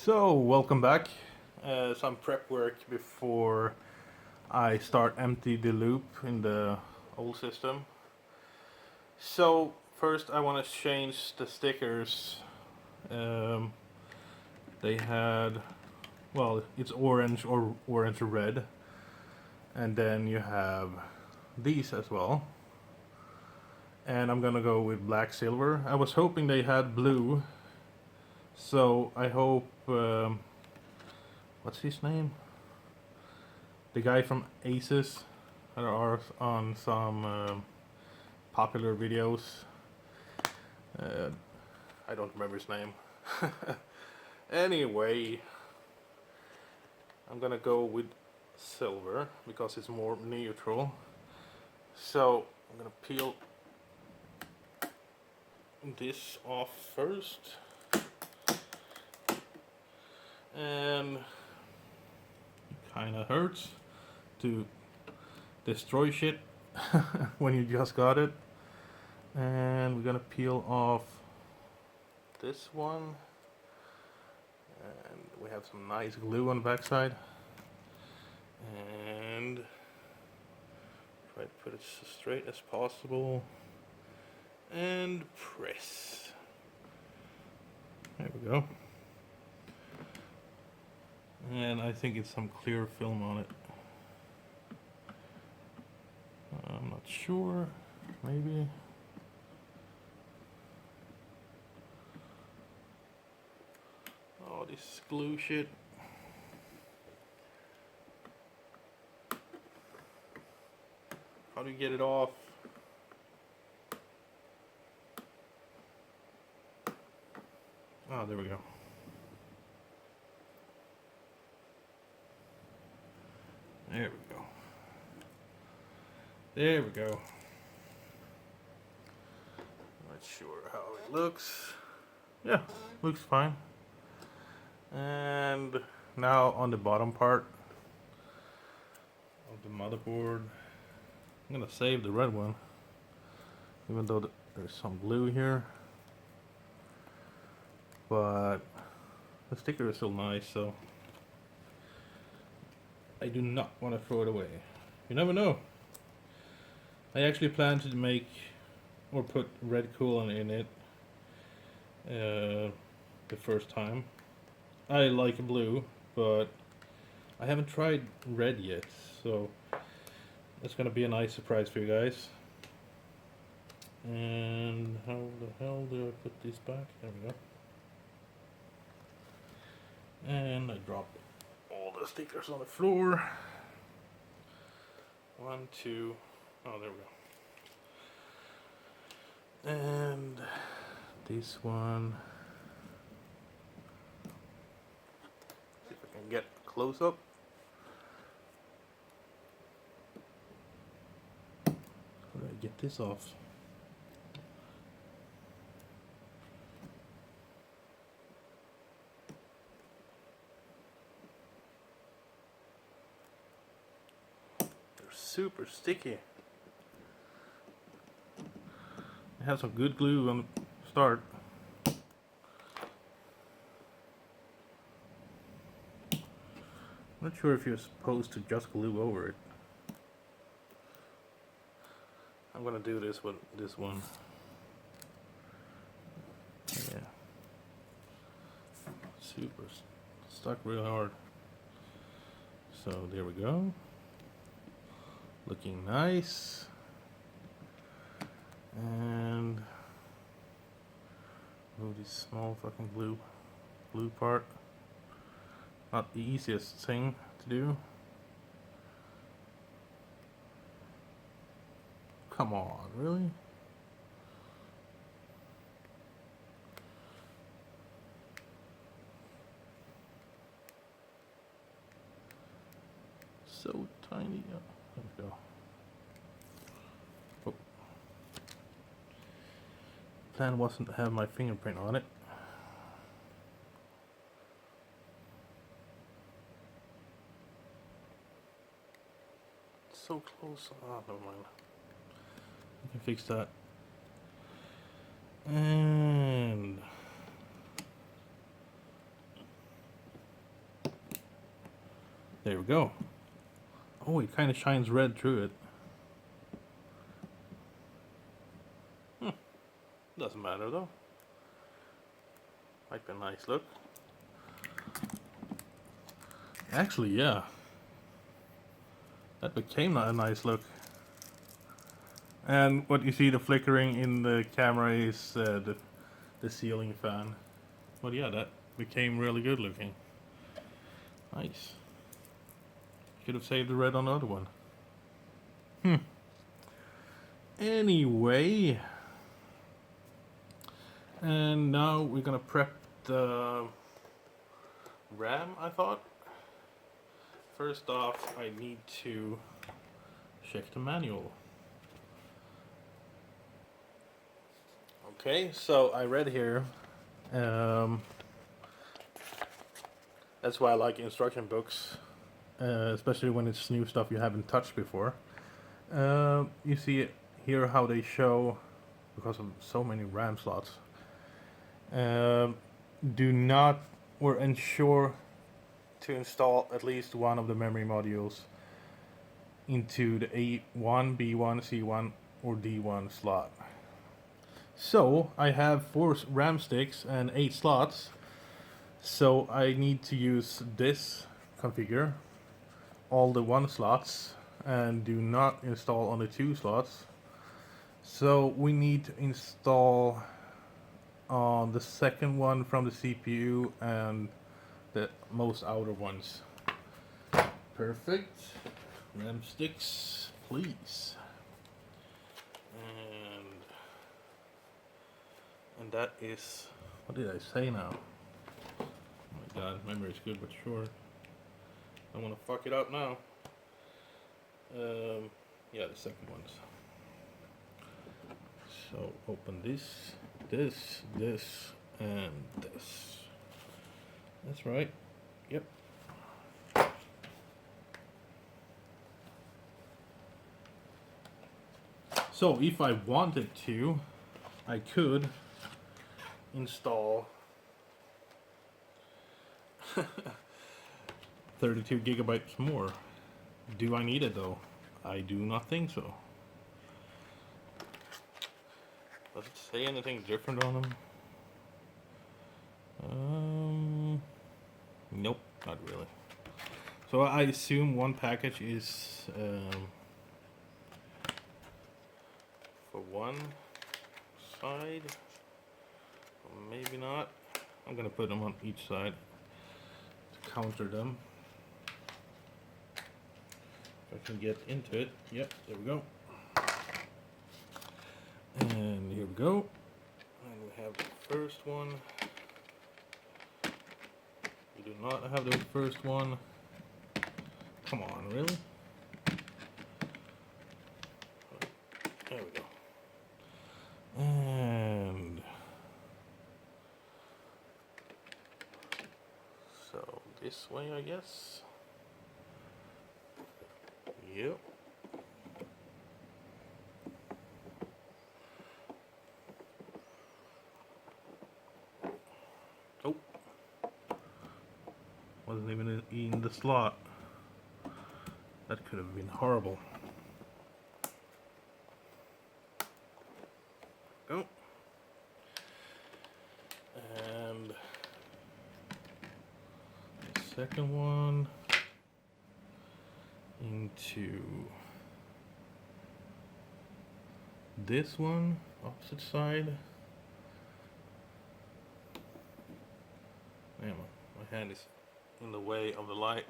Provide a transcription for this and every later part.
So, welcome back. Some prep work before I start empty the loop in the old system. So, first I want to change the stickers. Um, they had, well, it's orange or orange red, and then you have these as well. And I'm gonna go with black silver. I was hoping they had blue, so I hope. What's his name? The guy from Asus that are on some popular videos. I don't remember his name. Anyway, I'm gonna go with silver because it's more neutral. So I'm gonna peel this off first. And it kinda hurts to destroy shit when you just got it. And we're gonna peel off this one, and we have some nice glue on the backside, and try to put it as straight as possible and press. There we go. And I think it's some clear film on it. I'm not sure, maybe. Oh, this glue shit. How do you get it off? Oh, there we go. There we go. There we go. Not sure how it looks. Yeah, looks fine. And now on the bottom part of the motherboard, I'm gonna save the red one, even though there's some glue here. But the sticker is still nice, so I do not want to throw it away. You never know. I actually plan to make or put red coolant in it the first time. I like blue, but I haven't tried red yet, so it's gonna be a nice surprise for you guys. And how the hell do I put this back? There we go. And I dropped all the stickers on the floor. 1, 2, oh, there we go. And this one. See if I can get close up. How do I get this off? Super sticky. It has some good glue on the start. Not sure if you're supposed to just glue over it. I'm gonna do this with this one. Yeah. Super stuck real hard. So there we go. Looking nice. And move this small fucking blue part. Not the easiest thing to do. Come on, really? So tiny. Oh, there we go. Oh. Plan wasn't to have my fingerprint on it. So close. Ah, never mind. I can fix that. And There we go. Oh, it kind of shines red through it. Doesn't matter though. Might be a nice look. Actually, yeah. That became a nice look. And what you see, the flickering in the camera is the ceiling fan. But yeah, that became really good looking. Nice. Should have saved the red on the other one. Anyway. And now we're gonna prep the RAM, I thought. First off, I need to check the manual. Okay, so I read here. That's why I like instruction books, especially when it's new stuff you haven't touched before. You see it here how they show, because of so many RAM slots. Do not or ensure to install at least one of the memory modules into the A1, B1, C1 or D1 slot. So I have 4 RAM sticks and 8 slots, so I need to use this configure all the 1 slots and do not install on the 2 slots. So we need to install on the second one from the CPU and the most outer ones. Perfect. RAM sticks, please. And that is, what did I say now? Oh my god, memory is good but short. I want to fuck it up now. Yeah, the second ones. So open this, and this. That's right. Yep. So if I wanted to, I could install 32 gigabytes more. Do I need it though? I do not think so. Does it say anything different on them? Nope, not really. So I assume one package is for one side. Or maybe not. I'm gonna put them on each side to counter them. If I can get into it. Yep, there we go. And here we go. And we have the first one. We do not have the first one. Come on, really? There we go. And so this way, I guess. Yep. Oh. Wasn't even in the slot. That could have been horrible. Go. And the second one into this one, opposite side. Man, my hand is in the way of the light.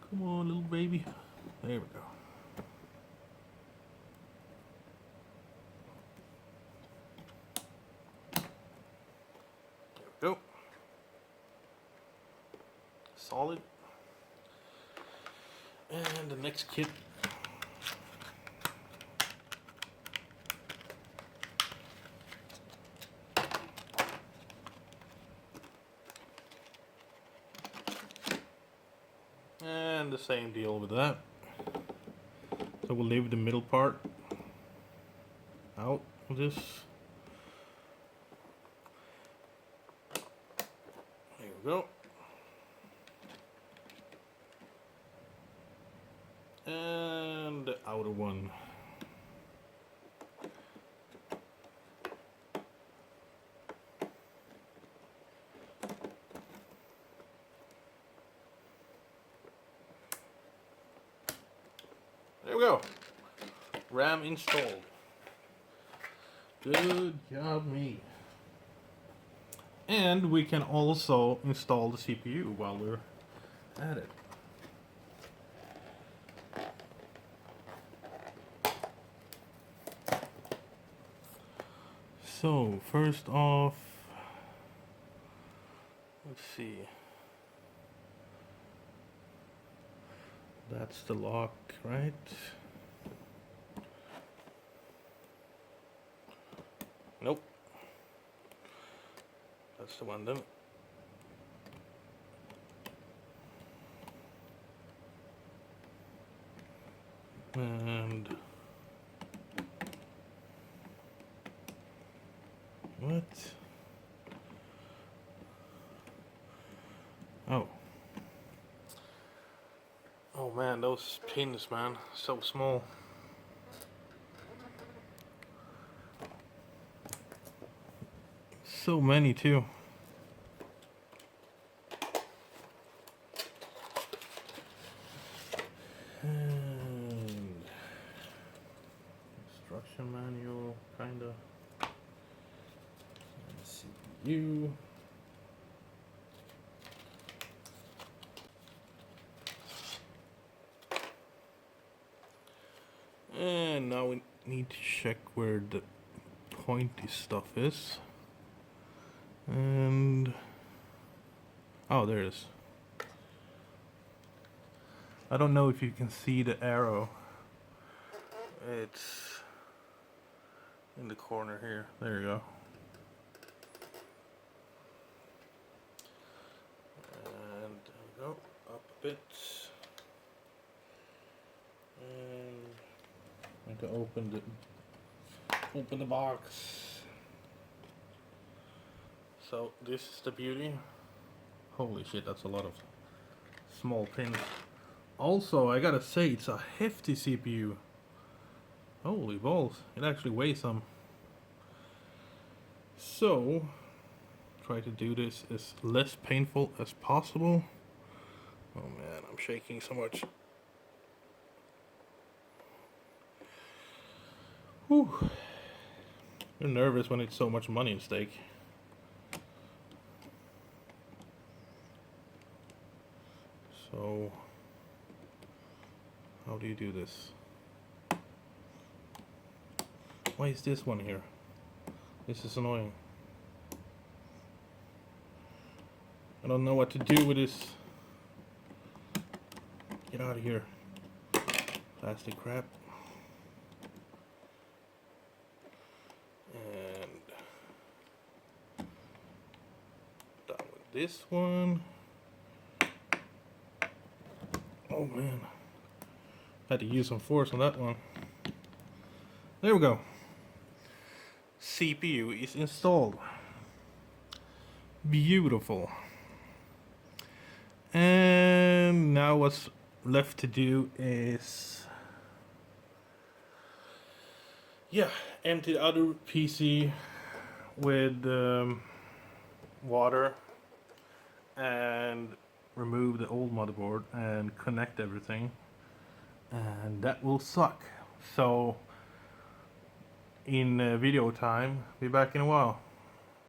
Come on, little baby. There we go. There we go. Solid. And the next kit. And the same deal with that. So we'll leave the middle part out of this. we go. And the outer one. There we go. RAM installed. Good job, me. And we can also install the CPU while we're at it. So, first off, let's see. That's the lock, right? Nope. That's the one then. And what? Oh. Oh man, those pins, man, so small. So many too. And instruction manual, kinda. And CPU. And now we need to check where the pointy stuff is. And oh, there it is. I don't know if you can see the arrow. It's in the corner here. There you go. And there we go. Up a bit. And I need to open the box. So this is the beauty. Holy shit, that's a lot of small pins. Also, I gotta say, it's a hefty CPU. Holy balls, it actually weighs some. So, try to do this as less painful as possible. Oh man, I'm shaking so much. Whew. You're nervous when it's so much money at stake. So, how do you do this? Why is this one here? This is annoying. I don't know what to do with this. Get out of here. Plastic crap. And done with this one. Oh man, had to use some force on that one. There we go. CPU is installed. Beautiful. And now what's left to do is, empty the other PC with water and remove the old motherboard and connect everything, and that will suck. So in video time, be back in a while.